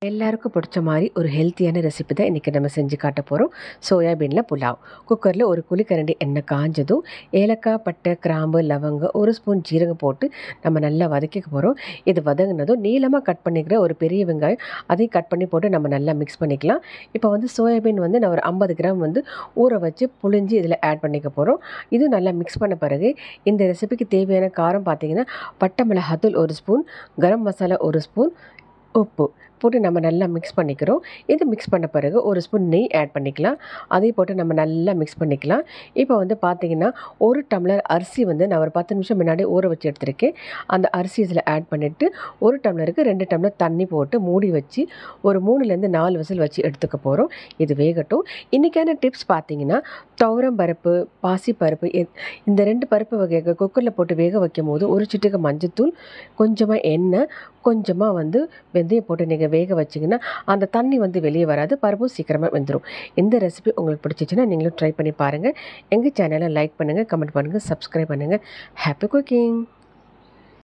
எல்லாருக்கும் பிடிச்ச மாதிரி ஒரு ஹெல்த்தியான ரெசிபி தான் இன்றைக்கி நம்ம செஞ்சு காட்ட போகிறோம். சோயாபீனில் புலாவ். குக்கரில் ஒரு குழிக்கரண்டி எண்ணெய் காஞ்சதும் ஏலக்காய், பட்டை, கிராம்பு, லவங்கம், ஒரு ஸ்பூன் ஜீரகம் போட்டு நம்ம நல்லா வதக்கிக்க போகிறோம். இது வதங்கினதும் நீளமாக கட் பண்ணிக்கிற ஒரு பெரிய வெங்காயம் அதையும் கட் பண்ணி போட்டு நம்ம நல்லா மிக்ஸ் பண்ணிக்கலாம். இப்போ சோயாபீன் நான் ஒரு 50 கிராம் ஊற வச்சு புழிஞ்சு இதில் ஆட் பண்ணிக்க போகிறோம். இதுவும் நல்லா மிக்ஸ் பண்ண பிறகு இந்த ரெசிபிக்கு தேவையான காரம் பார்த்திங்கன்னா பட்டை மிளகாத்தூள் 1 ஸ்பூன், கரம் மசாலா 1 ஸ்பூன், உப்பு போட்டு நம்ம நல்லா மிக்ஸ் பண்ணிக்கிறோம். இது மிக்ஸ் பண்ண பிறகு 1 ஸ்பூன் நெய் ஆட் பண்ணிக்கலாம். அதையும் போட்டு நம்ம நல்லா மிக்ஸ் பண்ணிக்கலாம். இப்போ பார்த்திங்கன்னா 1 டம்ளர் அரிசி நான் ஒரு 10 நிமிஷம் முன்னாடி ஊற வச்சு எடுத்திருக்கேன். அந்த அரிசி இதில் ஆட் பண்ணிவிட்டு 1 டம்ளருக்கு 2 டம்ளர் தண்ணி போட்டு மூடி வச்சு ஒரு 3லேருந்து 4 விசில் வச்சு எடுத்துக்க போகிறோம். இது வேகட்டும். இன்றைக்கான டிப்ஸ் பார்த்திங்கன்னா துவரம் பருப்பு, பாசிப்பருப்பு, இந்த 2 பருப்பு வகையை குக்கரில் போட்டு வேக வைக்கும் போது ஒரு சிட்டிகை மஞ்சத்தூள், கொஞ்சமாக எண்ணெய், கொஞ்சமாக வெந்தயம் போட்டு நீங்கள் வேக வச்சிங்கன்னா அந்த தண்ணி வெளியே வராது, பருப்பும் சீக்கிரமாக வெந்துடும். இந்த ரெசிபி உங்களுக்கு பிடிச்சிச்சின்னா நீங்களும் ட்ரை பண்ணி பாருங்கள். எங்கள் சேனலை லைக் பண்ணுங்கள், கமெண்ட் பண்ணுங்கள், சப்ஸ்கிரைப் பண்ணுங்கள். Happy cooking.